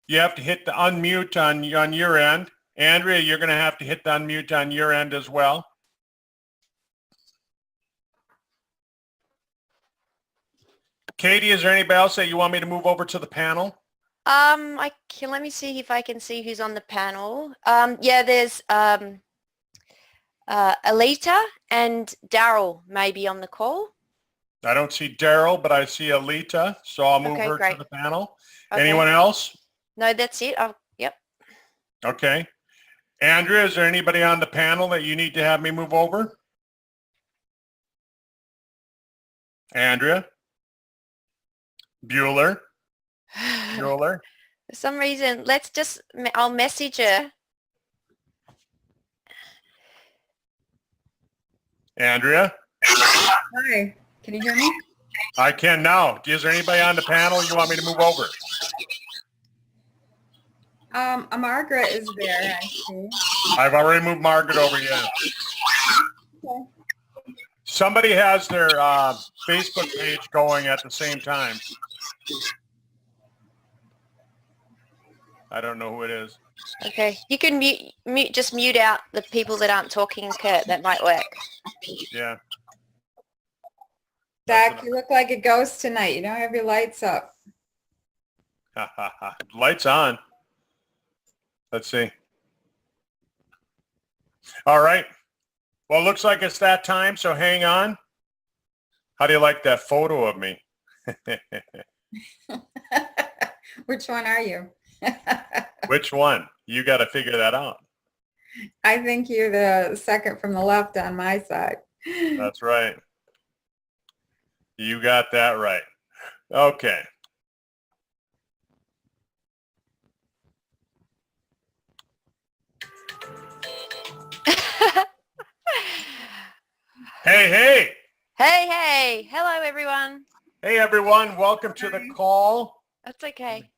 You have to hit the unmute on your end. Andrea, you're going to have to hit the unmute on your end as well. Katie, is there anybody else that you want me to move over to the panel? Let me see if I can see who's on the panel. Yeah, there's Alita and Daryl maybe on the call. I don't see Daryl, but I see Alita, so I'll move her to the panel. Okay. Anyone else? No, that's it. Yep. Okay. Andrea, is there anybody on the panel that you need to have me move over? Andrea? Bueller? Bueller? For some reason, I'll message her. Andrea? Hi, can you hear me? I can now. Is there anybody on the panel you want me to move over? Margaret is there, I see. I've already moved Margaret over, yeah. Okay. Somebody has their Facebook page going at the same time. I don't know who it is. Okay, you can just mute out the people that aren't talking, Kurt. That might work. Yeah. Zach, you look like a ghost tonight. You don't have your lights up. Lights on. Let's see. All right. Well, it looks like it's that time, so hang on. How do you like that photo of me? Which one are you? Which one? You got to figure that out. I think you're the second from the left on my side. That's right. You got that right. Okay. Hey, hey. Hey, hey. Hello, everyone. Hey, everyone. Welcome to the call. That's okay.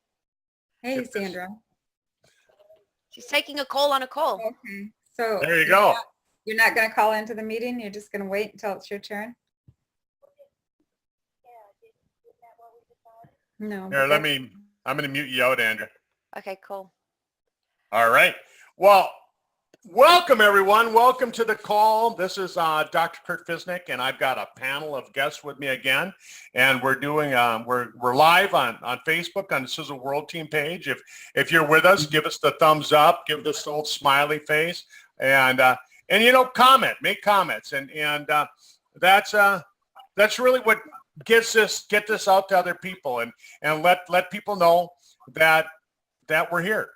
Hey, Sandra. She's taking a call on a call. Okay. So there you go. You're not going to call into the meeting? You're just going to wait until it's your turn? No. Here, I'm going to mute you out, Andrew. Okay, cool. All right. Well, welcome, everyone. Welcome to the call. This is Dr. Kurt Fisnick, and I've got a panel of guests with me again. And we're doing, we're live on Facebook on the Sizzle World Team page. If you're with us, give us the thumbs up, give this old smiley face, and you know, make comments, and that's really what get this out to other people, and let people know that we're here.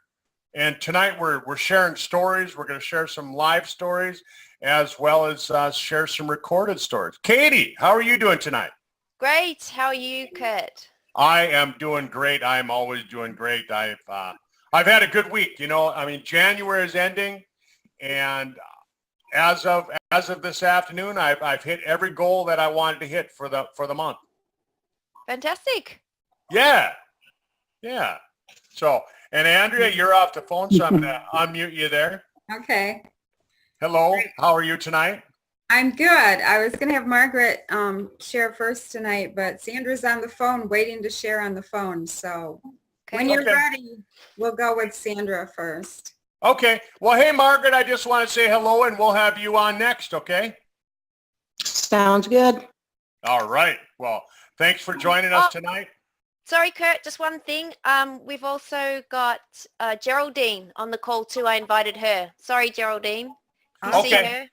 And tonight we're sharing stories. We're going to share some live stories as well as share some recorded stories. Katie, how are you doing tonight? Great. How are you, Kurt? I am doing great. I'm always doing great. I've had a good week. You know, I mean, January is ending, and as of this afternoon, I've hit every goal that I wanted to hit for the month. Fantastic. Yeah. So, and Andrea, you're off the phone, so I'm going to unmute you there. Okay. Hello. How are you tonight? I'm good. I was going to have Margaret share first tonight, but Sandra's on the phone waiting to share on the phone. So when you're ready, we'll go with Sandra first. Okay. Well, hey, Margaret, I just want to say hello, and we'll have you on next, okay? Sounds good. All right. Well, thanks for joining us tonight. Sorry, Kurt, just one thing. We've also got Geraldine on the call too. I invited her. Sorry, Geraldine. You see her?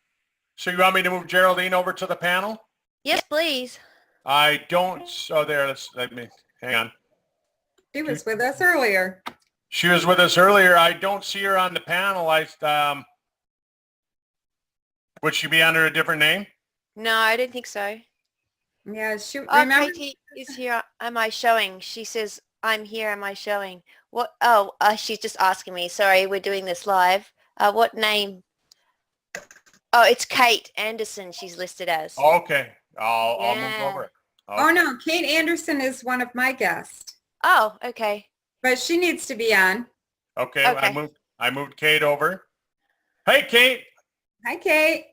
So you want me to move Geraldine over to the panel? Yes, please. I don't. So there, let me, hang on. She was with us earlier. She was with us earlier. I don't see her on the panel. Would she be under a different name? No, I don't think so. Yeah, remember? Katie is here. Am I showing? She says, I'm here. Am I showing? What? Oh, she's just asking me. Sorry, we're doing this live. What name? Oh, it's Kate Anderson she's listed as. Okay. I'll move over. Okay. Oh, no. Kate Anderson is one of my guests. Oh, okay. But she needs to be on. Okay. I moved Kate over. Hey, Kate. Hi, Kate.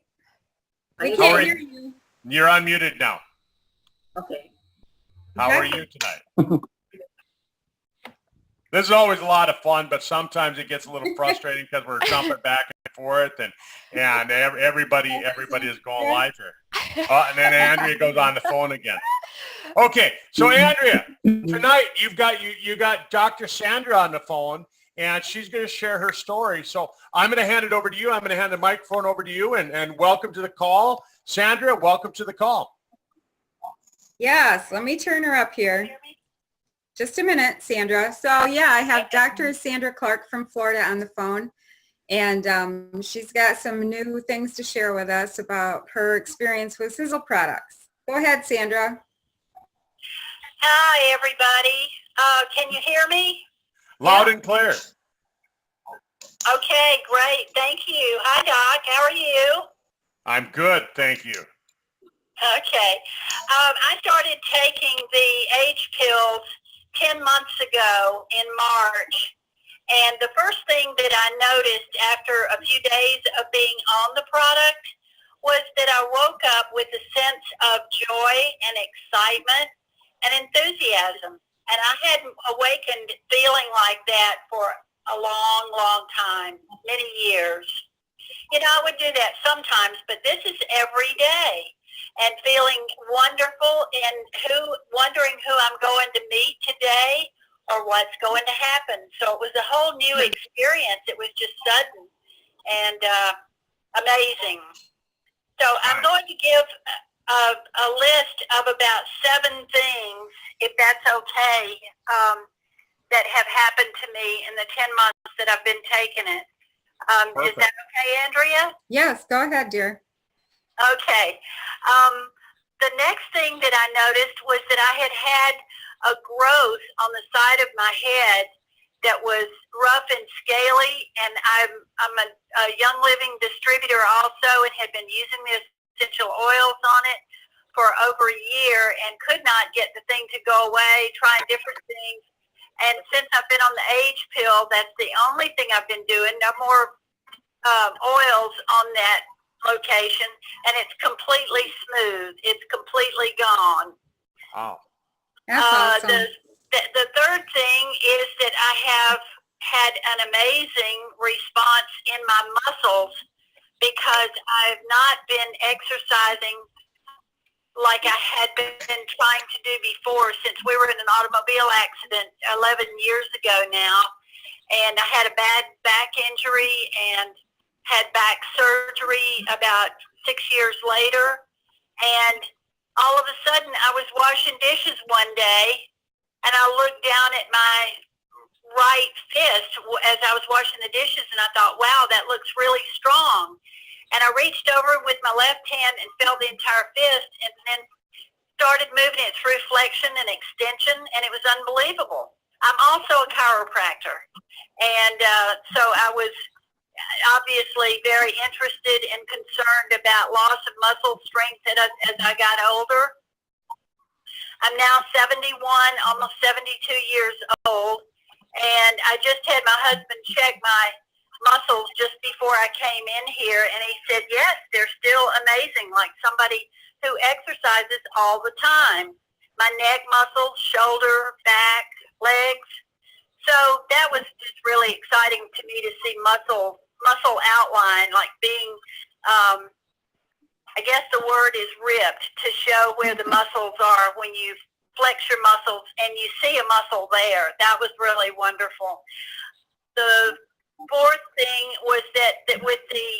We can't hear you. You're unmuted now. Okay. How are you tonight? This is always a lot of fun, but sometimes it gets a little frustrating because we're jumping back and forth, and everybody is going live here. And then Andrea goes on the phone again. Okay, so Andrea, tonight you got Dr. Sandra on the phone, and she's going to share her story. So I'm going to hand it over to you. I'm going to hand the microphone over to you, and welcome to the call. Sandra, welcome to the call. Yes, let me turn her up here. Just a minute, Sandra. So yeah, I have Dr. Sandra Clark from Florida on the phone, and she's got some new things to share with us about her experience with Sizzle products. Go ahead, Sandra. Hi, everybody. Can you hear me? Loud and clear. Okay, great. Thank you. Hi, Doc. How are you? I'm good, thank you. Okay. I started taking the H pills 10 months ago in March, and the first thing that I noticed after a few days of being on the product was that I woke up with a sense of joy and excitement and enthusiasm, and I hadn't awakened feeling like that for a long, long time, many years. You know, I would do that sometimes, but this is every day. And feeling wonderful and wondering who I'm going to meet today or what's going to happen. So it was a whole new experience. It was just sudden and amazing. So I'm going to give a list of about 7 things, if that's okay, that have happened to me in the 10 months that I've been taking it. Is that okay, Andrea? Yes, go ahead, dear. Okay. The next thing that I noticed was that I had a growth on the side of my head that was rough and scaly, and I'm a Young Living distributor also, and had been using the essential oils on it for over a year and could not get the thing to go away, trying different things. And since I've been on the age pill, that's the only thing I've been doing. No more oils on that location, and it's completely smooth. It's completely gone. Wow. That's awesome. The third thing is that I have had an amazing response in my muscles because I've not been exercising like I had been trying to do before since we were in an automobile accident 11 years ago now, and I had a bad back injury and had back surgery about 6 years later, and all of a sudden I was washing dishes one day, and I looked down at my right fist as I was washing the dishes, and I thought, wow, that looks really strong. And I reached over with my left hand and felt the entire fist, and then started moving it through flexion and extension, and it was unbelievable. I'm also a chiropractor, and so I was obviously very interested and concerned about loss of muscle strength as I got older. I'm now 71, almost 72 years old, and I just had my husband check my muscles just before I came in here, and he said, yes, they're still amazing, like somebody who exercises all the time. My neck muscles, shoulder, back, legs. So that was just really exciting to me to see muscle outline, like being, I guess the word is ripped, to show where the muscles are when you flex your muscles and you see a muscle there. That was really wonderful. The fourth thing was that with the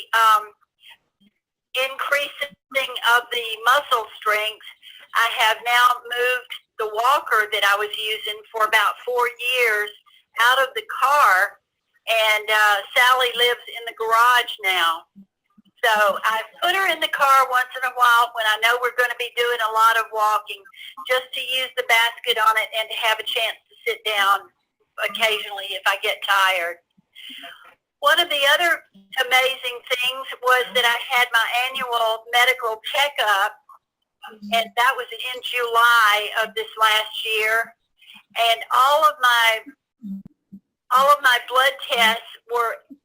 increasing of the muscle strength, I have now moved the walker that I was using for about 4 years out of the car, and Sally lives in the garage now. So I put her in the car once in a while when I know we're going to be doing a lot of walking, just to use the basket on it and to have a chance to sit down occasionally if I get tired. One of the other amazing things was that I had my annual medical checkup, and that was in July of this last year, and all of my blood tests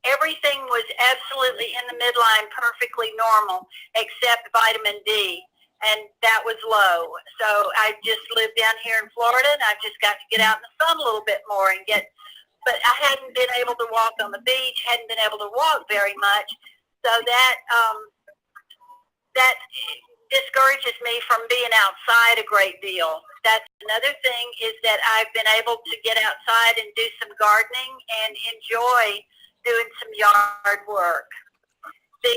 everything was absolutely in the midline, perfectly normal, except vitamin D, and that was low. So I just live down here in Florida, and I just got to get out in the sun a little bit more and get but I hadn't been able to walk on the beach, hadn't been able to walk very much. So that discourages me from being outside a great deal. That's another thing, is that I've been able to get outside and do some gardening and enjoy doing some yard work. The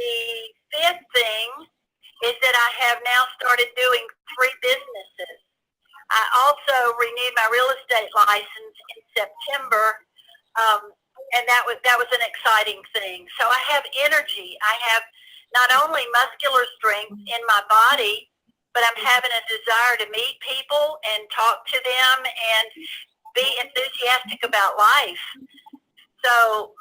fifth thing is that I have now started doing 3 businesses. I also renewed my real estate license in September, and that was an exciting thing. So I have energy. I have not only muscular strength in my body, but I'm having a desire to meet people and talk to them and be enthusiastic about life. So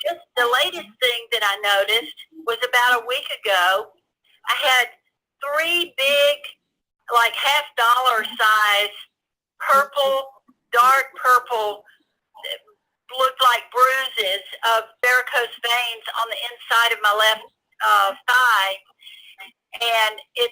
just the latest thing that I noticed was about a week ago, I had 3 big, like $half size, dark purple, looked like bruises of varicose veins on the inside of my left thigh, and it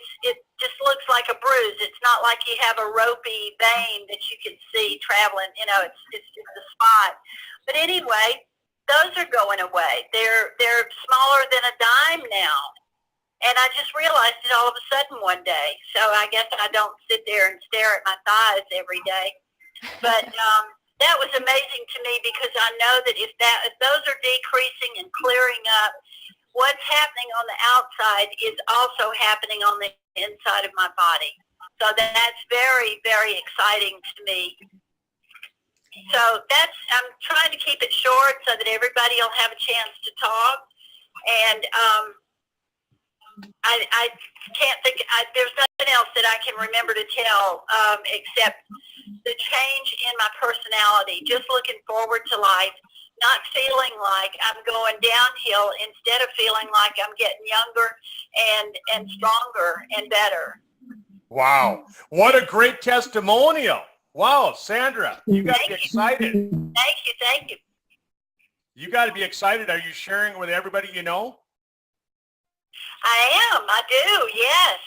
just looks like a bruise. It's not like you have a ropey vein that you can see traveling. It's just a spot. But anyway, those are going away. They're smaller than a dime now. And I just realized it all of a sudden one day. So I guess I don't sit there and stare at my thighs every day. But that was amazing to me, because I know that if those are decreasing and clearing up, what's happening on the outside is also happening on the inside of my body. So that's very, very exciting to me. So I'm trying to keep it short so that everybody will have a chance to talk. And I can't think, there's nothing else that I can remember to tell except the change in my personality, just looking forward to life, not feeling like I'm going downhill, instead of feeling like I'm getting younger and stronger and better. Wow. What a great testimonial. Wow, Sandra, you got to be excited. Thank you. You got to be excited. Are you sharing it with everybody you know? I do, yes.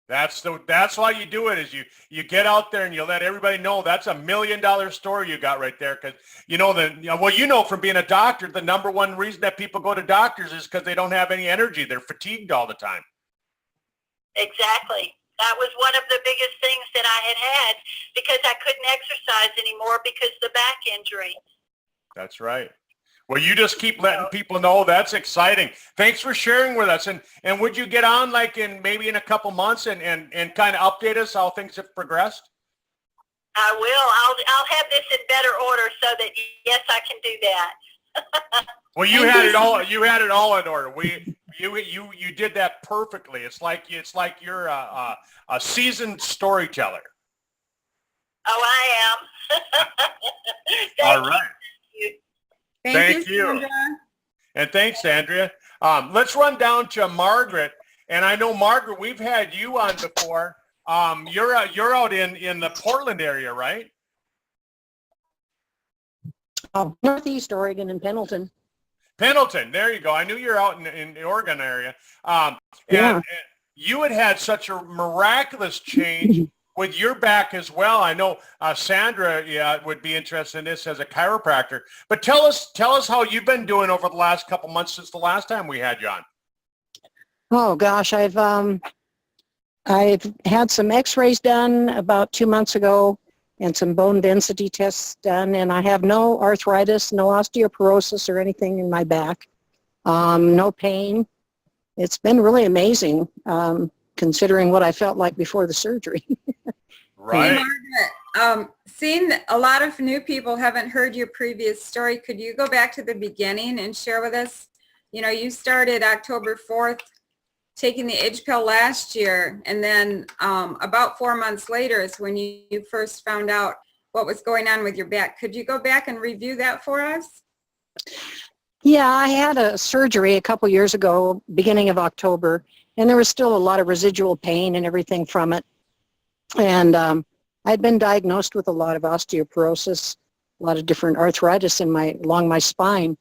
That's why you do it, is you get out there and you let everybody know. That's $1 million story you got right there, because from being a doctor, the number one reason that people go to doctors is because they don't have any energy. They're fatigued all the time. Exactly. That was one of the biggest things that I had, because I couldn't exercise anymore because of the back injury. That's right. Well, you just keep letting people know. That's exciting. Thanks for sharing with us. And would you get on maybe in a couple months and kind of update us how things have progressed? I will. I'll have this in better order so that, yes, I can do that. Well, you had it all. You had it all in order. You did that perfectly. It's like you're a seasoned storyteller. Oh, I am. All right. Thank you, Sandra. And thanks, Andrea. Let's run down to Margaret. And I know, Margaret, we've had you on before. You're out in the Portland area, right? Northeast Oregon and Pendleton. Pendleton, there you go. I knew you're out in the Oregon area. Yeah. And you had such a miraculous change with your back as well. I know Sandra would be interested in this as a chiropractor. But tell us how you've been doing over the last couple months since the last time we had you on. Oh gosh, I've had some X-rays done about 2 months ago, and some bone density tests done, and I have no arthritis, no osteoporosis or anything in my back. No pain. It's been really amazing, considering what I felt like before the surgery. Right. Hey, Margaret, seeing a lot of new people haven't heard your previous story, could you go back to the beginning and share with us? You started October 4th taking the Edge pill last year, and then about 4 months later is when you first found out what was going on with your back. Could you go back and review that for us? Yeah, I had a surgery a couple years ago, beginning of October, and there was still a lot of residual pain and everything from it. And I'd been diagnosed with a lot of osteoporosis, a lot of different arthritis along my spine.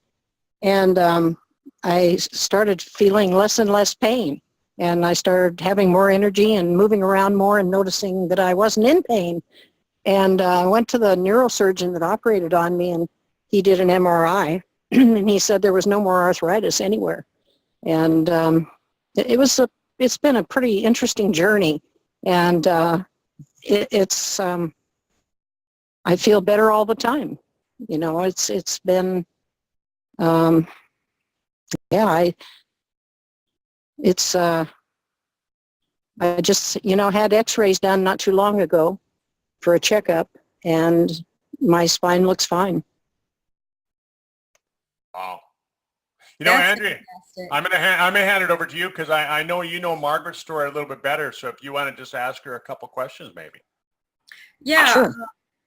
And I started feeling less and less pain. And I started having more energy and moving around more and noticing that I wasn't in pain. And I went to the neurosurgeon that operated on me, and he did an MRI, and he said there was no more arthritis anywhere. And it's been a pretty interesting journey, and I feel better all the time. It's been yeah, I just had X-rays done not too long ago for a checkup, and my spine looks fine. Wow. That's Andrea, fantastic. I'm gonna hand it over to you because I know you know Margaret's story a little bit better. So if you want to just ask her a couple questions, maybe. Yeah. Sure.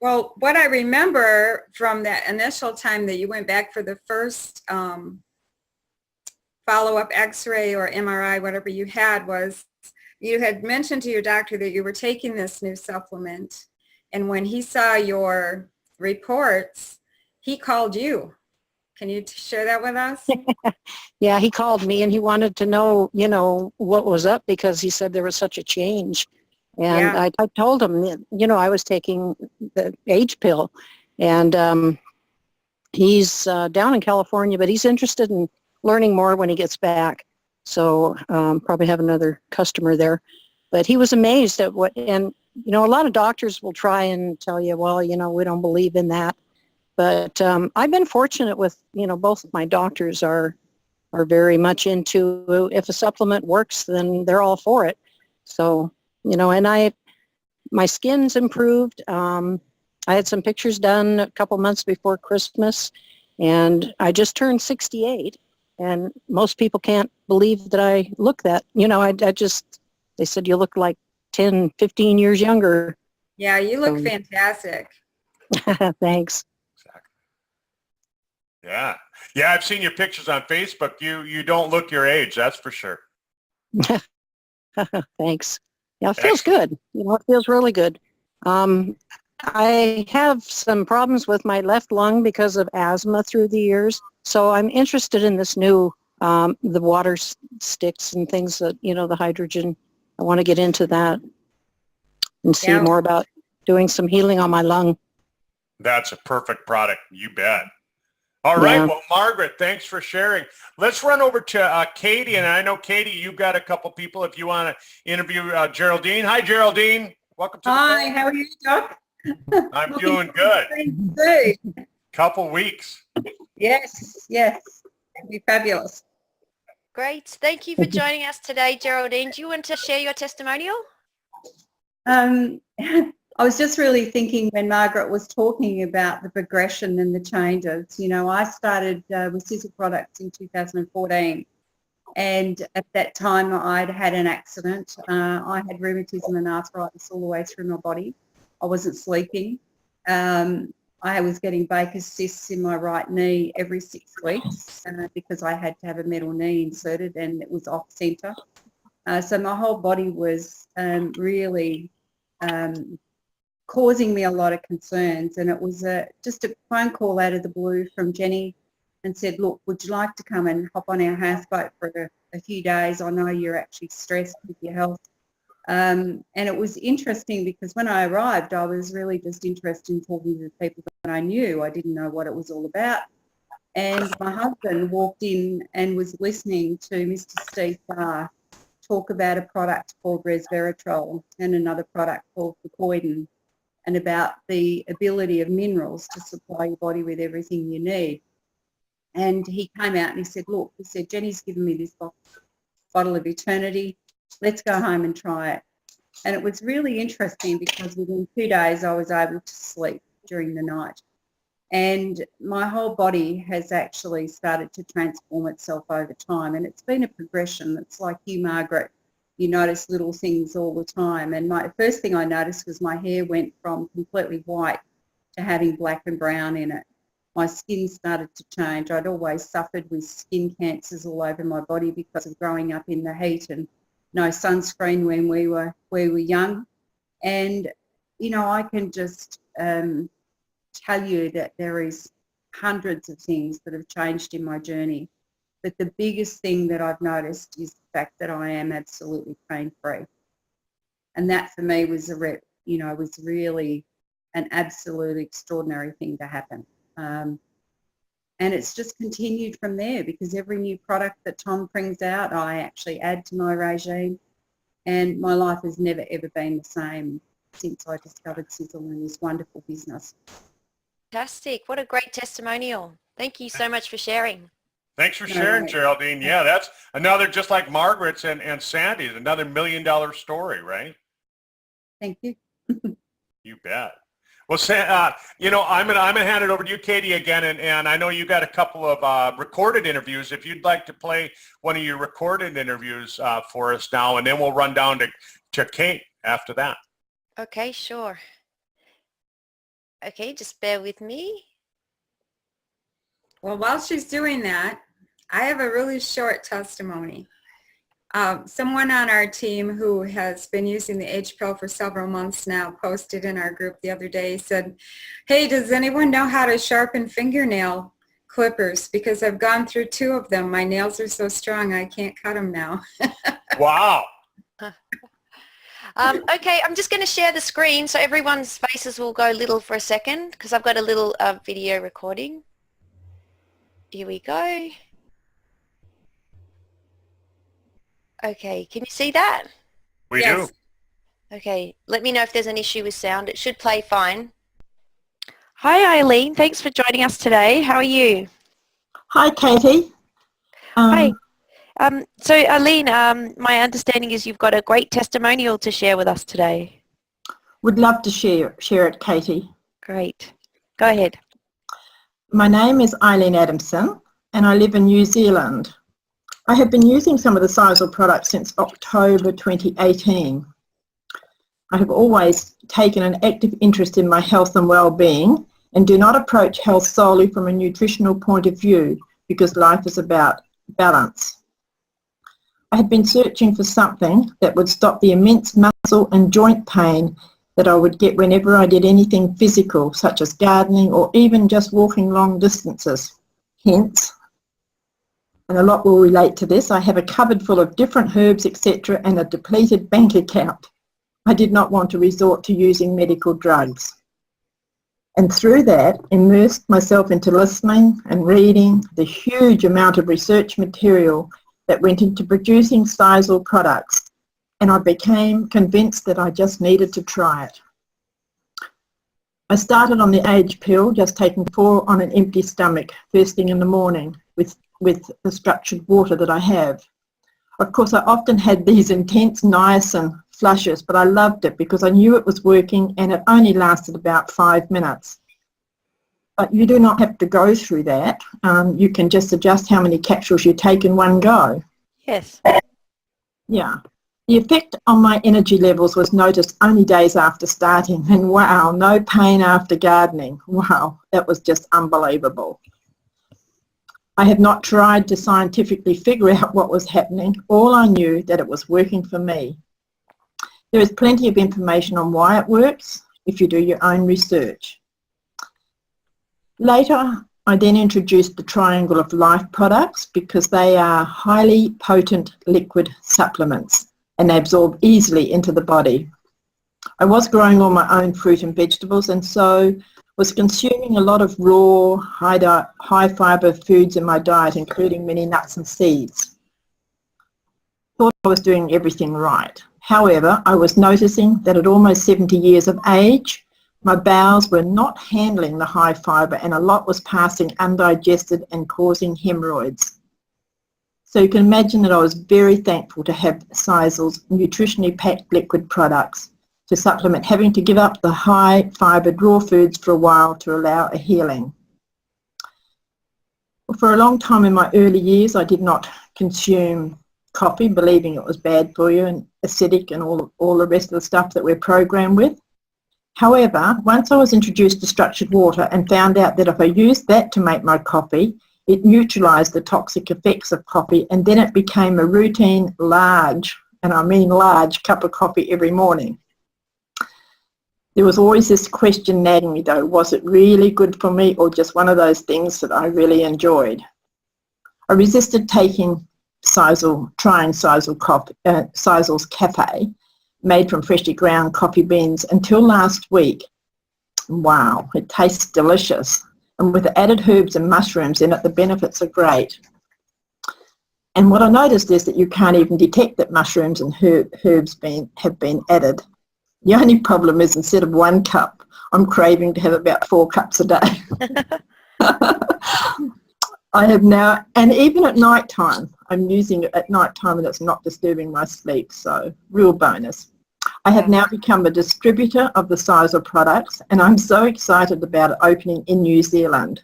Well, what I remember from that initial time that you went back for the first follow-up X-ray or MRI, whatever you had, was you had mentioned to your doctor that you were taking this new supplement, and when he saw your reports, he called you. Can you share that with us? Yeah, he called me and he wanted to know, what was up, because he said there was such a change. And Yeah. I told him, I was taking the age pill, and he's down in California, but he's interested in learning more when he gets back. So probably have another customer there. But he was amazed at and a lot of doctors will try and tell you, well, we don't believe in that. But I've been fortunate with, both of my doctors are very much into, if a supplement works, then they're all for it. So, and my skin's improved. I had some pictures done a couple months before Christmas, and I just turned 68, and most people can't believe that I look that, they said you look like 10, 15 years younger. Yeah, you look So, fantastic. thanks. Exactly. Yeah. Yeah, I've seen your pictures on Facebook. You don't look your age, that's for sure. Thanks. Yeah, it feels good. It feels really good. I have some problems with my left lung because of asthma through the years. So I'm interested in this new, the water sticks and things that, the hydrogen. I want to get into that and see Yeah. more about doing some healing on my lung. That's a perfect product. You bet. All right. Yeah. Well, Margaret, thanks for sharing. Let's run over to Katie. And I know, Katie, you've got a couple people if you want to interview Geraldine. Hi, Geraldine. Welcome to the Hi, call. how are you, Doc? I'm doing good. Good. Couple weeks. Yes, yes. It'd be fabulous. Great. Thank you for joining us today, Geraldine. Do you want to share your testimonial? I was just really thinking when Margaret was talking about the progression and the changes. I started with Sizzle Products in 2014, and at that time I'd had an accident. I had rheumatism and arthritis all the way through my body. I wasn't sleeping. I was getting Baker's cysts in my right knee every 6 weeks because I had to have a metal knee inserted, and it was off centre. So my whole body was really causing me a lot of concerns, and it was just a phone call out of the blue from Jenny and said, look, would you like to come and hop on our houseboat for a few days? I know you're actually stressed with your health. And it was interesting because when I arrived, I was really just interested in talking to the people that I knew. I didn't know what it was all about. And my husband walked in and was listening to Mr. Steve Farr talk about a product called resveratrol and another product called Fucoidan, and about the ability of minerals to supply your body with everything you need. And he came out and he said, look, he said, Jenny's given me this bottle of Eternity. Let's go home and try it. And it was really interesting because within 2 days I was able to sleep during the night. And my whole body has actually started to transform itself over time. And it's been a progression. It's like you, Margaret, you notice little things all the time. And my first thing I noticed was my hair went from completely white to having black and brown in it. My skin started to change. I'd always suffered with skin cancers all over my body because of growing up in the heat and no sunscreen when we were young. And, I can just tell you that there is hundreds of things that have changed in my journey. But the biggest thing that I've noticed is the fact that I am absolutely pain-free. And that for me was was really an absolute extraordinary thing to happen. And it's just continued from there because every new product that Tom brings out, I actually add to my regime. And my life has never, ever been the same since I discovered Sizzle and this wonderful business. Fantastic. What a great testimonial. Thank you so much for sharing. Thanks for sharing, Geraldine. Yeah, that's another, just like Margaret's and Sandy's, another $1 million story, right? Thank you. You bet. Well, you know, I'm gonna hand it over to you, Katie, again, and I know you got a couple of recorded interviews. If you'd like to play one of your recorded interviews for us now, and then we'll run down to Kate after that. Okay, sure. Okay, just bear with me. Well, while she's doing that, I have a really short testimony. Someone on our team who has been using the H pill for several months now posted in our group the other day, said, hey, does anyone know how to sharpen fingernail clippers? Because I've gone through 2 of them. My nails are so strong I can't cut them now. Wow. Okay, I'm just going to share the screen so everyone's faces will go little for a second because I've got a little video recording. Here we go. Okay, can you see that? We Yes. do. Okay, let me know if there's an issue with sound. It should play fine. Hi Eileen, thanks for joining us today. How are you? Hi, Katie. Hi. So Eileen, my understanding is you've got a great testimonial to share with us today. Would love to share it, Katie. Great. Go ahead. My name is Eileen Adamson and I live in New Zealand. I have been using some of the Sizewell products since October 2018. I have always taken an active interest in my health and well-being and do not approach health solely from a nutritional point of view because life is about balance. I had been searching for something that would stop the immense muscle and joint pain that I would get whenever I did anything physical, such as gardening or even just walking long distances. Hence, and a lot will relate to this, I have a cupboard full of different herbs, etc., and a depleted bank account. I did not want to resort to using medical drugs. And through that, immersed myself into listening and reading the huge amount of research material that went into producing Sizewell products, and I became convinced that I just needed to try it. I started on the Age pill, just taking 4 on an empty stomach first thing in the morning with the structured water that I have. Of course, I often had these intense niacin flushes, but I loved it because I knew it was working and it only lasted about 5 minutes. But you do not have to go through that. You can just adjust how many capsules you take in one go. Yes. Yeah. The effect on my energy levels was noticed only days after starting, and wow, no pain after gardening. Wow, that was just unbelievable. I have not tried to scientifically figure out what was happening. All I knew that it was working for me. There is plenty of information on why it works if you do your own research. Later, I then introduced the Triangle of Life products because they are highly potent liquid supplements and they absorb easily into the body. I was growing all my own fruit and vegetables and so was consuming a lot of raw, high fibre foods in my diet, including many nuts and seeds. Thought I was doing everything right. However, I was noticing that at almost 70 years of age, my bowels were not handling the high fibre and a lot was passing undigested and causing hemorrhoids. So you can imagine that I was very thankful to have Sizewell's nutritionally packed liquid products to supplement having to give up the high fibred raw foods for a while to allow a healing. For a long time in my early years, I did not consume coffee, believing it was bad for you and acidic and all the rest of the stuff that we're programmed with. However, once I was introduced to structured water and found out that if I used that to make my coffee, it neutralised the toxic effects of coffee, and then it became a routine large, and I mean large, cup of coffee every morning. There was always this question nagging me though, was it really good for me or just one of those things that I really enjoyed? I resisted taking trying Sizewell's Cafe, made from freshly ground coffee beans, until last week. Wow, it tastes delicious. And with the added herbs and mushrooms in it, the benefits are great. And what I noticed is that you can't even detect that mushrooms and herbs have been added. The only problem is instead of 1 cup, I'm craving to have about 4 cups a day. I have now, and even at night time, I'm using it at night time and it's not disturbing my sleep, so real bonus. I have now become a distributor of the Sizewell products and I'm so excited about it opening in New Zealand.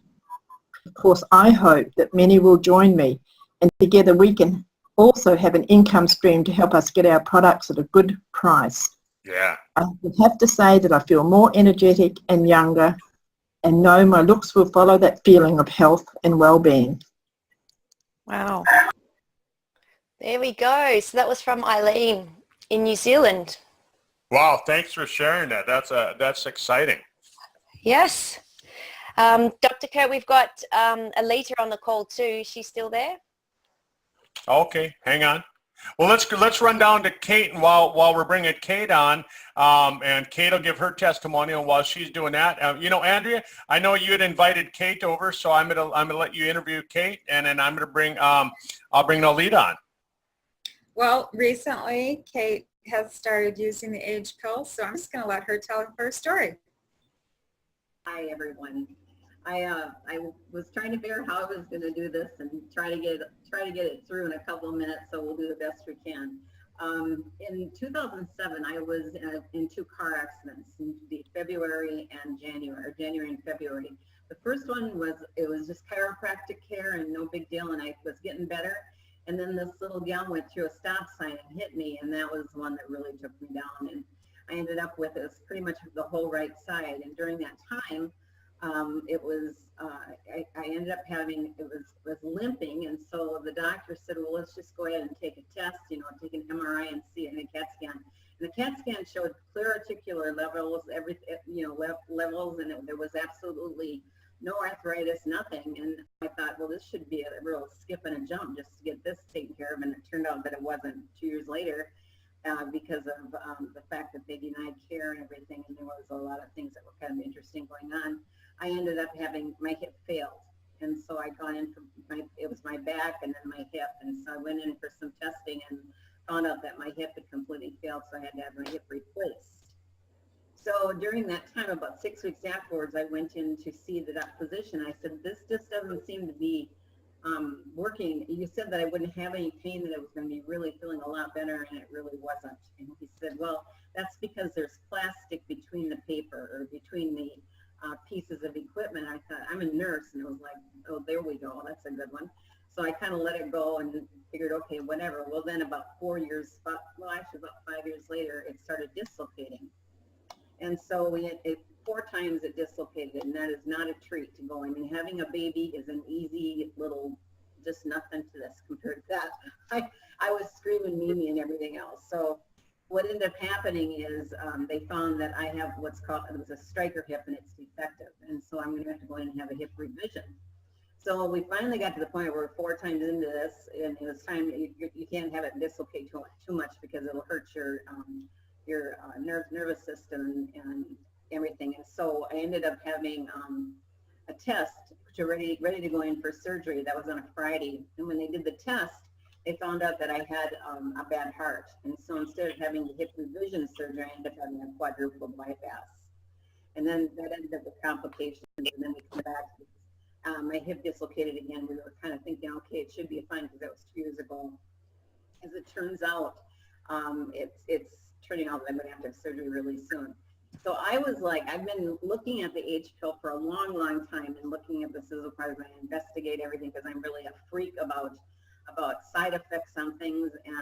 Of course, I hope that many will join me and together we can also have an income stream to help us get our products at a good price. Yeah. I would have to say that I feel more energetic and younger and know my looks will follow that feeling of health and well-being. Wow. There we go. So that was from Eileen in New Zealand. Wow, thanks for sharing that. That's exciting. Yes. Dr. Kerr, we've got Alita on the call too. Is she still there? Okay, hang on. Well, let's run down to Kate, and while we're bringing Kate on, and Kate will give her testimonial while she's doing that. You know, Andrea, I know you had invited Kate over, so I'm gonna let you interview Kate, and then I'm gonna bring I'll bring Alita on. Well, recently Kate has started using the age pill, so I'm just going to let her tell her story. Hi, everyone. I was trying to figure out how I was going to do this and try to get it through in a couple of minutes, so we'll do the best we can. In 2007, I was in 2 car accidents in February and January and February. The first one was just chiropractic care and no big deal, and I was getting better. And then this little gal went through a stop sign and hit me, and that was the one that really took me down. And I ended up with it pretty much the whole right side. And during that time, I ended up having, was limping. And so the doctor said, well, let's just go ahead and take a test, you know, take an MRI and see it in a CAT scan. And the CAT scan showed clear articular levels, levels, and there was absolutely no arthritis, nothing. And I thought, well, this should be a real skip and a jump just to get this taken care of. And it turned out that it wasn't 2 years later because of the fact that they denied care and everything. And there was a lot of things that were kind of interesting going on. I ended up having my hip failed. And so I got in for it was my back and then my hip. And so I went in for some testing and found out that my hip had completely failed. So I had to have my hip replaced. So during that time, about 6 weeks afterwards, I went in to see the physician. I said, this just doesn't seem to be working. You said that I wouldn't have any pain, that I was going to be really feeling a lot better, and it really wasn't. And he said, well, that's because there's plastic between the paper or between the pieces of equipment. I thought, I'm a nurse, and it was like, oh, there we go. That's a good one. So I kind of let it go and figured, okay, whatever. Well, then about 4 years, about 5 years later, it started dislocating. And so we had 4 times it dislocated, and that is not a treat to go. I mean, having a baby is an easy little, just nothing to this compared to that. I was screaming Mimi and everything else. So what ended up happening is they found that I have what's called, it was a striker hip, and it's defective. And so I'm going to have to go in and have a hip revision. So we finally got to the point where we're 4 times into this, and it was time, you can't have it dislocate too much because it'll hurt your nervous system and everything. And so I ended up having a test to ready to go in for surgery. That was on a Friday. And when they did the test, they found out that I had a bad heart. And so instead of having the hip revision surgery, I ended up having a quadruple bypass. And then that ended up with complications. And then we come back. My hip dislocated again. We were kind of thinking, okay, it should be fine because that was 2 years ago. As it turns out, it's turning out that I'm going to have to have surgery really soon. So I was like, I've been looking at the H pill for a long, long time and looking at the sizzle cards. I investigate everything because I'm really a freak about side effects on things, and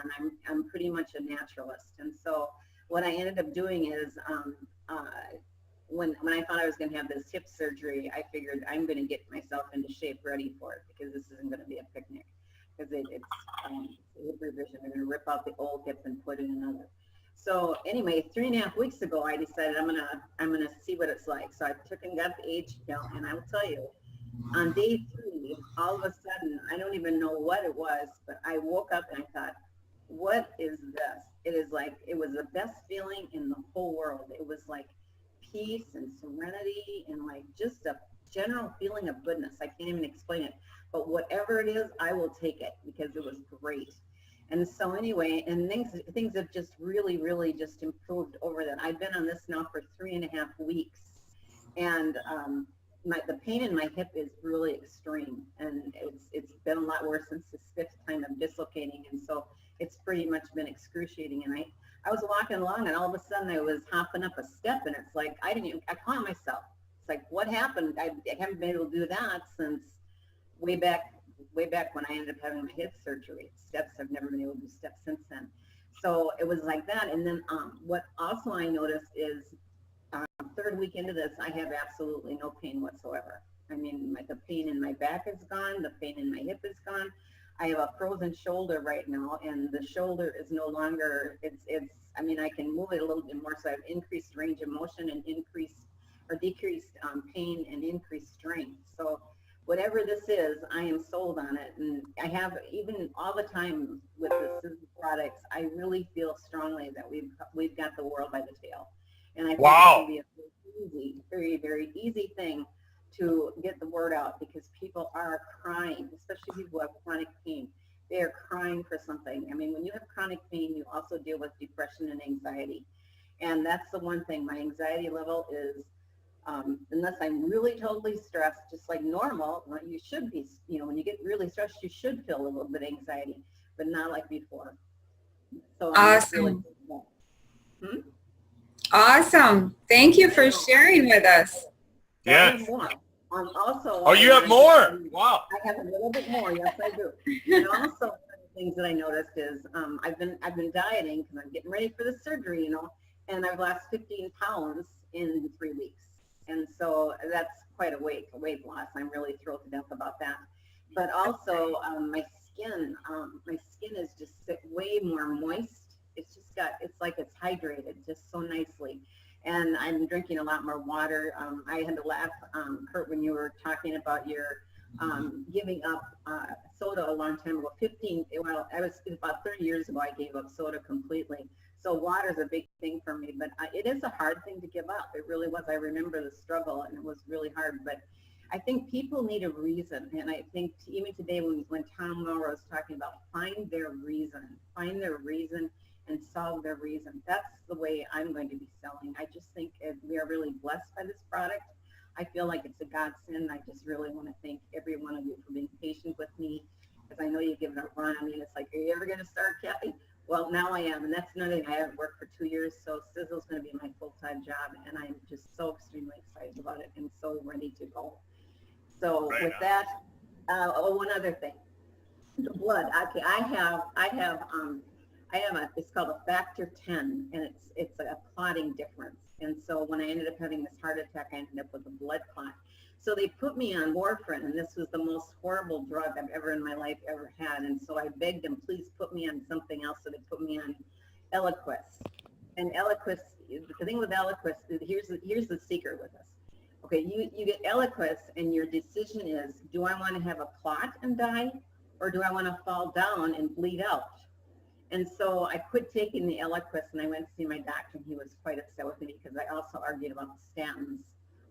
I'm pretty much a naturalist. And so what I ended up doing is when I thought I was going to have this hip surgery, I figured I'm going to get myself into shape ready for it because this isn't going to be a picnic. Because it's hip revision. They're going to rip out the old hip and put in another. So anyway, 3.5 weeks ago, I decided I'm gonna see what it's like. So I took and got the H pill, and I will tell you, on day 3, all of a sudden, I don't even know what it was, but I woke up and I thought, what is this? It is like, it was the best feeling in the whole world. It was like peace and serenity and like just general feeling of goodness. I can't even explain it. But whatever it is, I will take it because it was great. And so anyway, and things have just really, really just improved over that. I've been on this now for 3.5 weeks, and the pain in my hip is really extreme, and it's been a lot worse since this 5th time of dislocating, and so it's pretty much been excruciating. And I was walking along, and all of a sudden I was hopping up a step, and it's like I caught myself. It's like, what happened? I haven't been able to do that since way back when I ended up having my hip surgery. Steps, I've never been able to do steps since then. So it was like that. And then what also I noticed is 3rd week into this, I have absolutely no pain whatsoever. I mean, the pain in my back is gone. The pain in my hip is gone. I have a frozen shoulder right now, and the shoulder is no longer, I mean, I can move it a little bit more, so I have increased range of motion and decreased pain and increased strength. So whatever this is, I am sold on it. And I have, even all the time with the products, I really feel strongly that we've got the world by the tail. And I think Wow. it's going to be a very, very easy thing to get the word out, because people are crying, especially people who have chronic pain. They are crying for something. I mean, when you have chronic pain, you also deal with depression and anxiety. And that's the one thing. My anxiety level is, unless I'm really totally stressed, just like normal, you should be, when you get really stressed, you should feel a little bit of anxiety, but not like before. So Awesome. Awesome. Thank you for sharing with us. Yeah. I have more. Also, Oh, you have more? Wow. I have a little bit more. Yes, I do. And also, one of the things that I noticed is I've been dieting because I'm getting ready for the surgery, and I've lost 15 pounds in 3 weeks. And so that's quite a weight loss. I'm really thrilled to death about that. But also my skin is just way more moist. It's like it's hydrated just so nicely. And I'm drinking a lot more water. I had to laugh, Kurt, when you were talking about your giving up soda a long time ago. It was about 30 years ago I gave up soda completely. So water is a big thing for me, but it is a hard thing to give up. It really was. I remember the struggle, and it was really hard. But I think people need a reason, and I think even today when Tom Morrow was talking about find their reason, and solve their reason. That's the way I'm going to be selling. I just think we are really blessed by this product. I feel like it's a godsend. I just really want to thank every one of you for being patient with me, because I know you've given it a run. I mean, it's like, are you ever going to start, Kathy? Well, now I am, and that's another thing. I haven't worked for 2 years, so Sizzle's going to be my full-time job, and I'm just so extremely excited about it and so ready to go. So Right with on. that, one other thing, the blood. Okay, I have it's called a factor 10, and it's a clotting difference. And so when I ended up having this heart attack, I ended up with a blood clot. So they put me on warfarin, and this was the most horrible drug I've ever in my life ever had. And so I begged them, please put me on something else. So they put me on Eliquis. And Eliquis, the thing with Eliquis, here's the secret with this. Okay, you get Eliquis, and your decision is, do I want to have a clot and die, or do I want to fall down and bleed out? And so I quit taking the Eliquis, and I went to see my doctor, and he was quite upset with me because I also argued about the statins.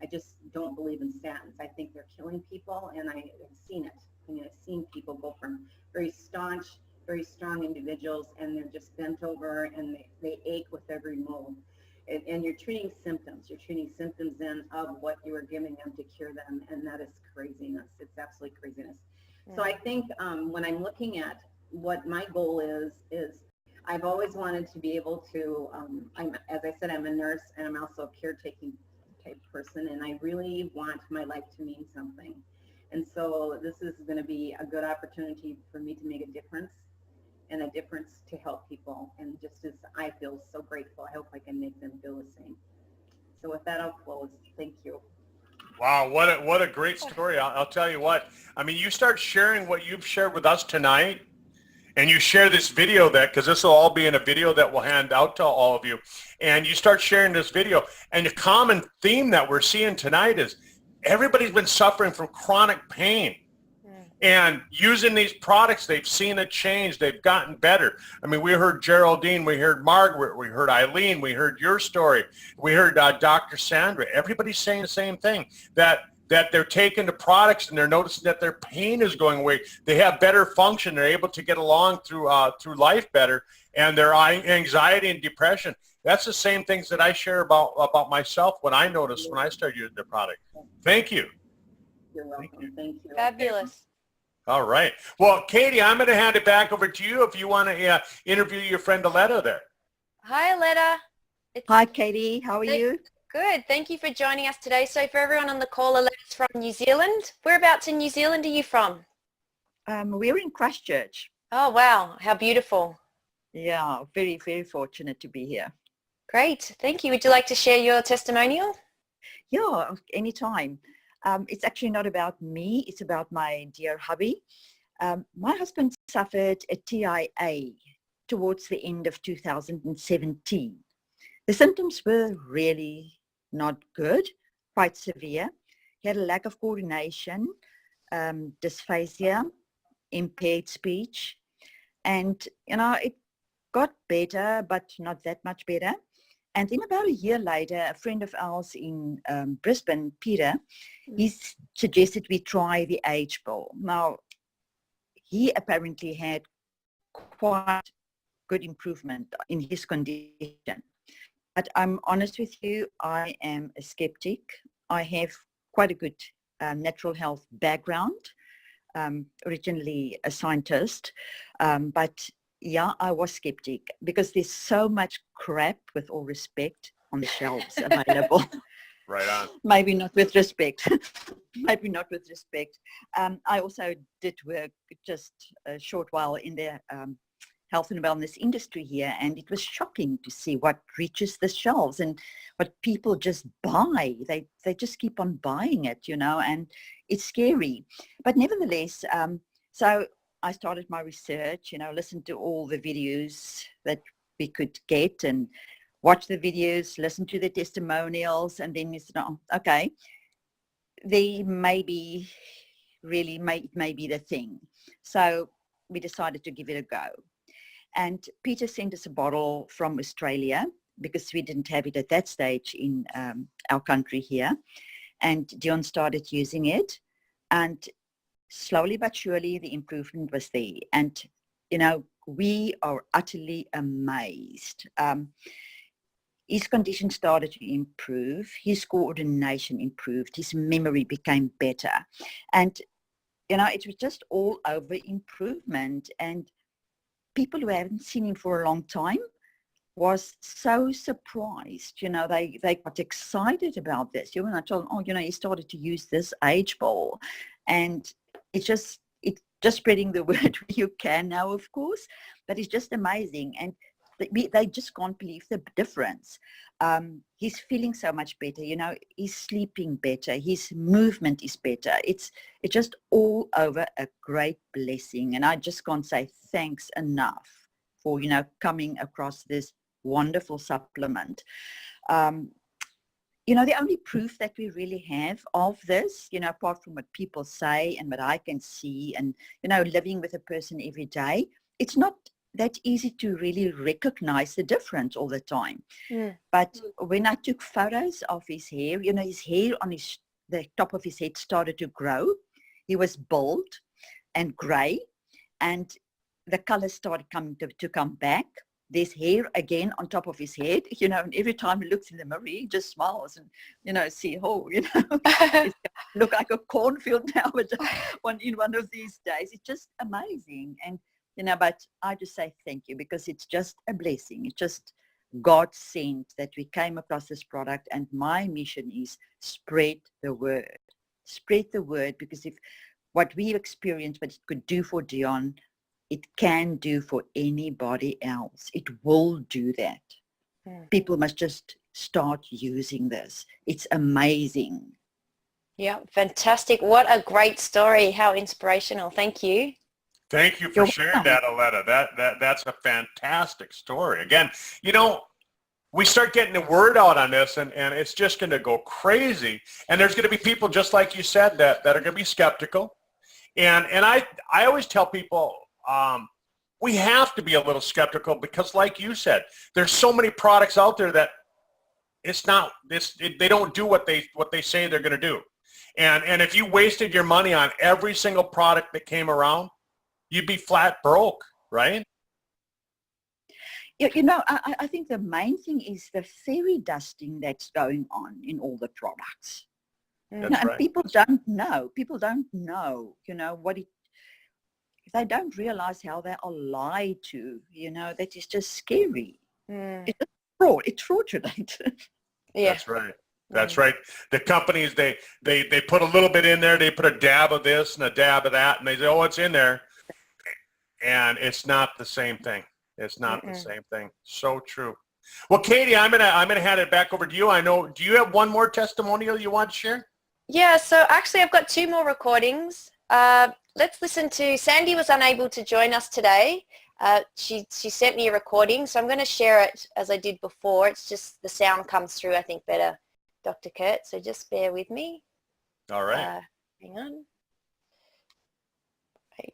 I just don't believe in statins. I think they're killing people, and I've seen it. I mean, I've seen people go from very staunch, very strong individuals, and they're just bent over, and they ache with every move. And you're treating symptoms. You're treating symptoms then of what you are giving them to cure them, and that is craziness. It's absolutely craziness. So I think when I'm looking at what my goal is I've always wanted to be able to, as I said, I'm a nurse, and I'm also a caretaking type person, and I really want my life to mean something. And so this is going to be a good opportunity for me to make a difference, and a difference to help people. And just as I feel so grateful, I hope I can make them feel the same. So with that, I'll close. Thank you. Wow, what a great story. I'll tell you what. I mean, you start sharing what you've shared with us tonight, and you share this video because this will all be in a video that we'll hand out to all of you. And you start sharing this video, and the common theme that we're seeing tonight is everybody's been suffering from chronic pain. And using these products, they've seen a change. They've gotten better. I mean, we heard Geraldine, we heard Margaret, we heard Eileen, we heard your story, we heard Dr. Sandra. Everybody's saying the same thing, that that they're taking the products and they're noticing that their pain is going away. They have better function. They're able to get along through life better, and their anxiety and depression. That's the same things that I share about myself when I noticed when I started using the product. Thank you. You're welcome. Thank you. Fabulous. All right. Well, Katie, I'm going to hand it back over to you if you want to interview your friend Aletta there. Hi, Aletta. Hi, Katie. How are you? Good. Thank you for joining us today. So for everyone on the call, Aletta's from New Zealand. Whereabouts in New Zealand are you from? We're in Christchurch. Oh, wow. How beautiful. Yeah, very, very fortunate to be here. Great. Thank you. Would you like to share your testimonial? Yeah, anytime. It's actually not about me. It's about my dear hubby. My husband suffered a TIA towards the end of 2017. The symptoms were really not good, quite severe. He had a lack of coordination, dysphasia, impaired speech, and, it got better, but not that much better. And then about a year later, a friend of ours in Brisbane, Peter, he suggested we try the age ball. Now, he apparently had quite good improvement in his condition. But I'm honest with you, I am a skeptic. I have quite a good natural health background, originally a scientist, but yeah, I was skeptic because there's so much crap, with all respect, on the shelves available. Right on. Maybe not with respect. Maybe not with respect. I also did work just a short while in the health and wellness industry here, and it was shocking to see what reaches the shelves and what people just buy. They just keep on buying it, and it's scary. But nevertheless, so I started my research, listened to all the videos that we could get and watch the videos, listen to the testimonials, and then you said, oh, okay, they may be the thing. So we decided to give it a go. And Peter sent us a bottle from Australia because we didn't have it at that stage in our country here. And Dion started using it, and slowly but surely the improvement was there. And, we are utterly amazed. His condition started to improve, his coordination improved, his memory became better. And, it was just all over improvement. And people who haven't seen him for a long time was so surprised. They got excited about this. When I told them, he started to use this age ball, and it's just spreading the word where you can now, of course, but it's just amazing. And they just can't believe the difference. He's feeling so much better, he's sleeping better, his movement is better. It's just all over a great blessing. And I just can't say thanks enough for, coming across this wonderful supplement. The only proof that we really have of this, apart from what people say and what I can see and, living with a person every day, it's not that easy to really recognize the difference all the time. Yeah. But when I took photos of his hair, his hair on the top of his head started to grow. He was bald and gray, and the color started to come back. There's hair again on top of his head, and every time he looks in the mirror, he just smiles and, see, it's look like a cornfield now in one of these days. It's just amazing. And, but I just say thank you, because it's just a blessing. It's just God sent that we came across this product, and my mission is spread the word. Spread the word, because if what we experienced, what it could do for Dion, it can do for anybody else. It will do that. Yeah. People must just start using this. It's amazing. Yeah, fantastic. What a great story. How inspirational. Thank you. Thank you for sharing that, Aletta. That's a fantastic story. Again, we start getting the word out on this, and it's just going to go crazy. And there's going to be people, just like you said, that are going to be skeptical. And I always tell people, we have to be a little skeptical, because like you said, there's so many products out there that they don't do what they say they're going to do. And if you wasted your money on every single product that came around, you'd be flat broke, right? You know, I think the main thing is the fairy dusting that's going on in all the products. That's You know, and right. people don't know. People don't know, you know, what it, they don't realize how they are lied to, you know, that is just scary. It's just fraud. It's fraudulent. Yeah. That's right. That's right. The companies, they put a little bit in there. They put a dab of this and a dab of that, and they say, oh, it's in there. And it's not the same thing. It's not the same thing. So true. Well, Katie, I'm gonna hand it back over to you. I know. Do you have one more testimonial you want to share? Yeah, so actually I've got 2 more recordings. Let's listen to, Sandy was unable to join us today. She sent me a recording, so I'm going to share it as I did before. It's just the sound comes through, I think, better, Dr. Kurt, so just bear with me. All right. Hang on. Right.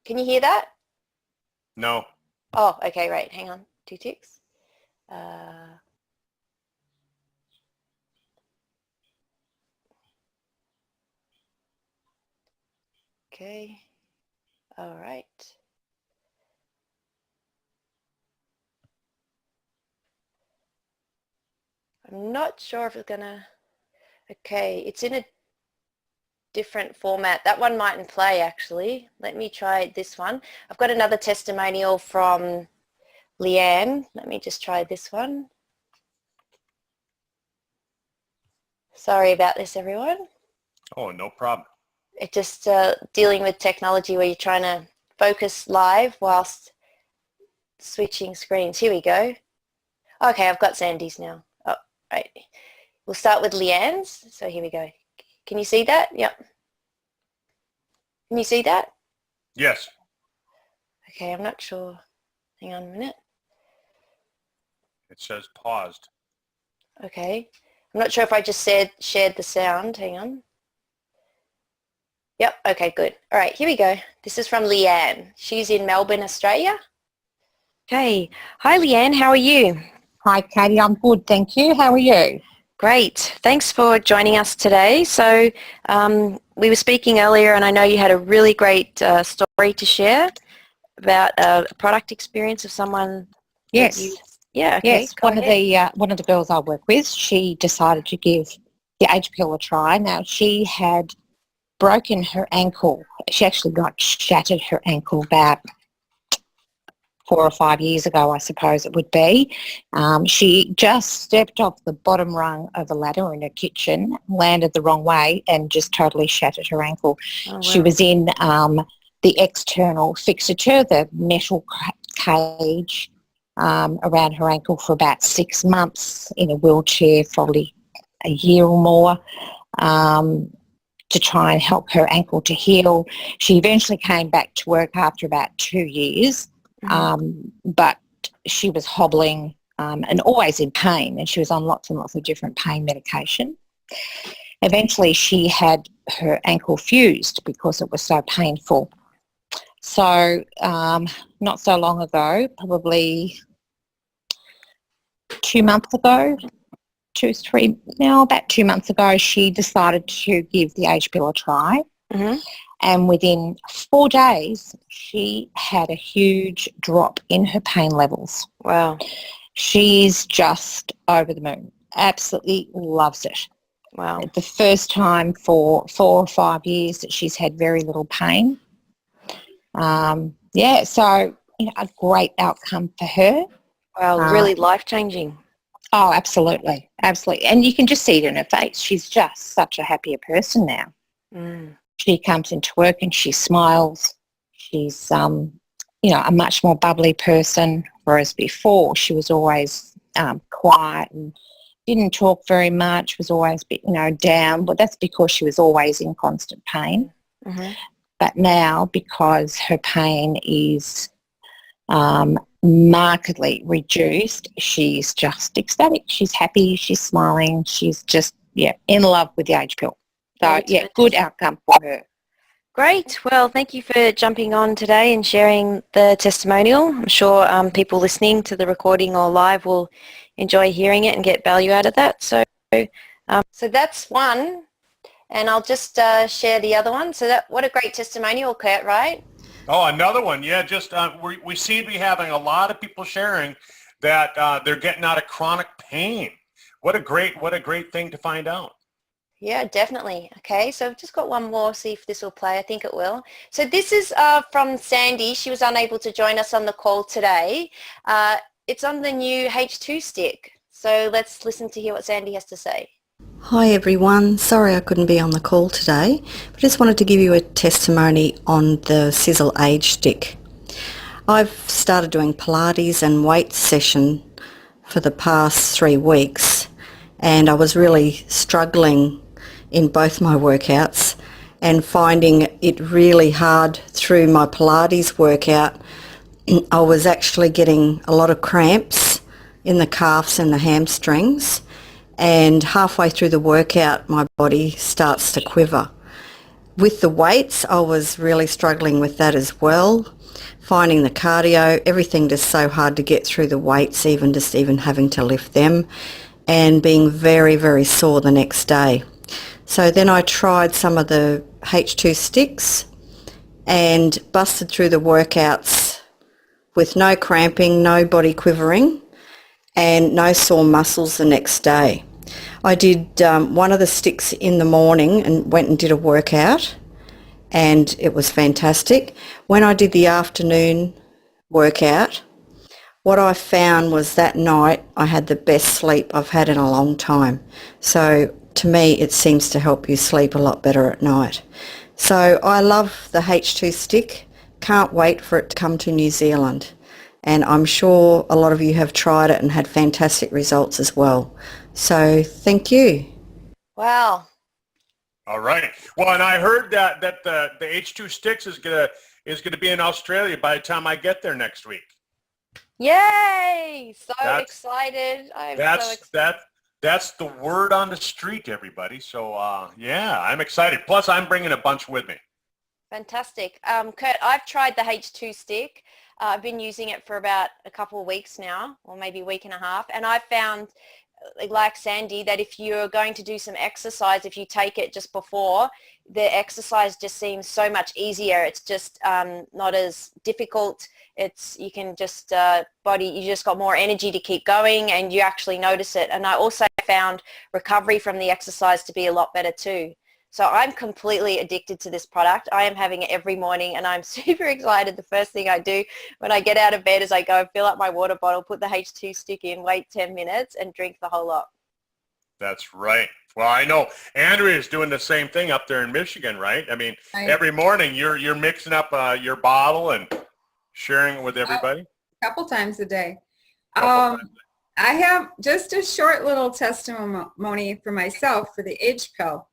Can you hear that? No. Oh, okay, right. Hang on. 2 ticks. Okay. All right. I'm not sure if it's gonna, okay, it's in a different format. That one mightn't play actually. Let me try this one. I've got another testimonial from Leanne. Let me just try this one. Sorry about this, everyone. Oh, no problem. It just dealing with technology where you're trying to focus live whilst switching screens. Here we go. Okay, I've got Sandy's now. Oh, right. We'll start with Leanne's. So here we go. Can you see that? Yep. Can you see that? Yes. Okay, I'm not sure. Hang on a minute. It says paused. Okay. I'm not sure if I just shared the sound. Hang on. Yep. Okay, good. All right, here we go. This is from Leanne. She's in Melbourne, Australia. Okay. Hi, Leanne. How are you? Hi, Katie. I'm good, thank you. How are you? Great. Thanks for joining us today. So we were speaking earlier, and I know you had a really great story to share about a product experience of someone. Yes. Yeah. Okay. Yes. One of the girls I work with, she decided to give the age pill a try. Now, she had broken her ankle. She actually got shattered her ankle about 4 or 5 years ago, I suppose it would be. She just stepped off the bottom rung of a ladder in her kitchen, landed the wrong way, and just totally shattered her ankle. Oh, wow. She was in the external fixature, the metal cage around her ankle for about 6 months, in a wheelchair, probably a year or more, to try and help her ankle to heal. She eventually came back to work after about 2 years. But she was hobbling and always in pain, and she was on lots and lots of different pain medication. Eventually she had her ankle fused because it was so painful. So not so long ago, probably 2 months ago, about 2 months ago, she decided to give the age pill a try. And within 4 days, she had a huge drop in her pain levels. Wow. She's just over the moon. Absolutely loves it. Wow. The first time for 4 or 5 years that she's had very little pain. So a great outcome for her. Wow, really life-changing. Oh, absolutely. Absolutely. And you can just see it in her face. She's just such a happier person now. She comes into work and she smiles. She's, a much more bubbly person, whereas before she was always quiet and didn't talk very much, was always, down. But that's because she was always in constant pain. But now, because her pain is markedly reduced, she's just ecstatic. She's happy. She's smiling. She's just, in love with the age pill. So, good outcome for her. Great. Well, thank you for jumping on today and sharing the testimonial. I'm sure people listening to the recording or live will enjoy hearing it and get value out of that. So that's one. And I'll just share the other one. So what a great testimonial, Kurt, right? Oh, another one. Yeah, just we seem to be having a lot of people sharing that they're getting out of chronic pain. What a great thing to find out. Yeah, definitely. Okay, so I've just got one more, see if this will play. I think it will. So this is from Sandy. She was unable to join us on the call today. It's on the new H2 stick. So let's listen to hear what Sandy has to say. Hi everyone, sorry I couldn't be on the call today, but I just wanted to give you a testimony on the Sizzle Age Stick. I've started doing Pilates and weight session for the past 3 weeks, and I was really struggling in both my workouts and finding it really hard through my Pilates workout. I was actually getting a lot of cramps in the calves and the hamstrings, and halfway through the workout my body starts to quiver. With the weights I was really struggling with that as well, finding the cardio, everything just so hard to get through the weights, even having to lift them, and being very, very sore the next day. So then I tried some of the H2 sticks and busted through the workouts with no cramping, no body quivering, and no sore muscles the next day. I did one of the sticks in the morning and went and did a workout, and it was fantastic. When I did the afternoon workout, what I found was that night I had the best sleep I've had in a long time. So to me it seems to help you sleep a lot better at night. So I love the H2 stick. Can't wait for it to come to New Zealand. And I'm sure a lot of you have tried it and had fantastic results as well. So thank you. Wow. All right. Well, and I heard that the H2 sticks is gonna be in Australia by the time I get there next week. Yay! Excited. That's the word on the street, everybody. So yeah, I'm excited. Plus, I'm bringing a bunch with me. Fantastic. Kurt, I've tried the H2 stick. I've been using it for about a couple of weeks now, or maybe a week and a half. And I found, like Sandy, that if you're going to do some exercise, if you take it just before, the exercise just seems so much easier. It's just not as difficult. You can just, you just got more energy to keep going, and you actually notice it. And I also found recovery from the exercise to be a lot better too. So I'm completely addicted to this product. I am having it every morning, and I'm super excited. The first thing I do when I get out of bed is I go fill up my water bottle, put the H2 stick in, wait 10 minutes, and drink the whole lot. That's right. Well, I know Andrea is doing the same thing up there in Michigan, right? I mean, every morning you're mixing up your bottle and sharing it with everybody. A couple times a day. I have just a short little testimony for myself for the age pill.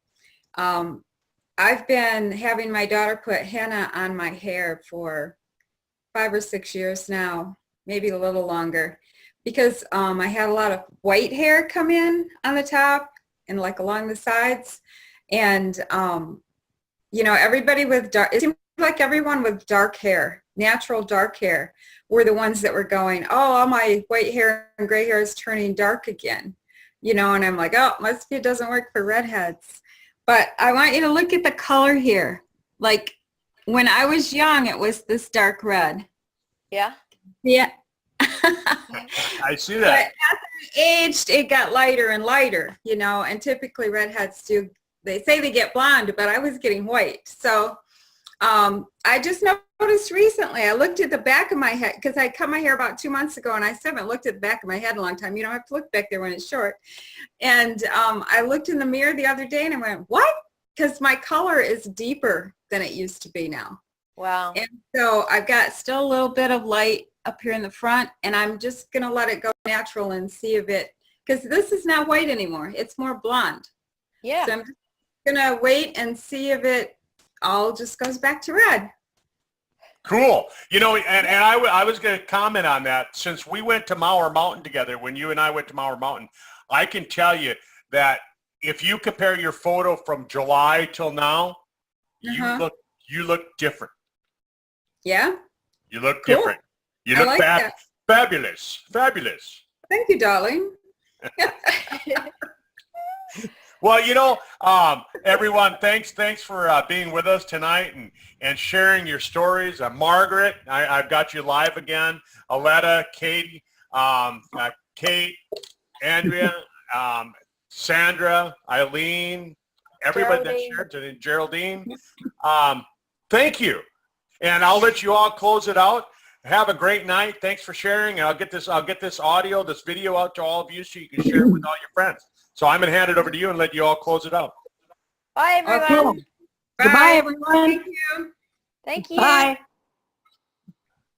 I've been having my daughter put henna on my hair for 5 or 6 years now, maybe a little longer, because I had a lot of white hair come in on the top and like along the sides. And, you know, everybody with dark, it seemed like everyone with dark hair, natural dark hair, were the ones that were going, oh, all my white hair and gray hair is turning dark again. You know, and I'm like, oh, must be it doesn't work for redheads. But I want you to look at the color here. Like when I was young, it was this dark red. Yeah? Yeah. I see that. But as I aged, it got lighter and lighter, you know, and typically redheads do, they say they get blonde, but I was getting white. So I just noticed recently, I looked at the back of my head, because I cut my hair about 2 months ago, and I still haven't looked at the back of my head in a long time. You don't have to look back there when it's short. And I looked in the mirror the other day and I went, what? Because my color is deeper than it used to be now. Wow. And so I've got still a little bit of light up here in the front, and I'm just going to let it go natural and see if it, because this is not white anymore. It's more blonde. Yeah. So I'm just going to wait and see if it all just goes back to red. Cool. You know, and I was going to comment on that. Since we went to Mauer Mountain together, when you and I went to Mauer Mountain, I can tell you that if you compare your photo from July till now, you look different. Yeah. You look Cool. different. You I look like that. fabulous. Fabulous. Thank you, darling. Well, you know, everyone, thanks for being with us tonight and sharing your stories. Margaret, I've got you live again. Aletta, Katie, Kate, Andrea, Sandra, Eileen, everybody that shared today, Geraldine. Thank you. And I'll let you all close it out. Have a great night. Thanks for sharing. And I'll get this audio, this video out to all of you so you can share it with all your friends. So I'm going to hand it over to you and let you all close it out. Bye, everyone. Okay. Goodbye, everyone. Thank you. Thank you. Bye.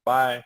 Bye.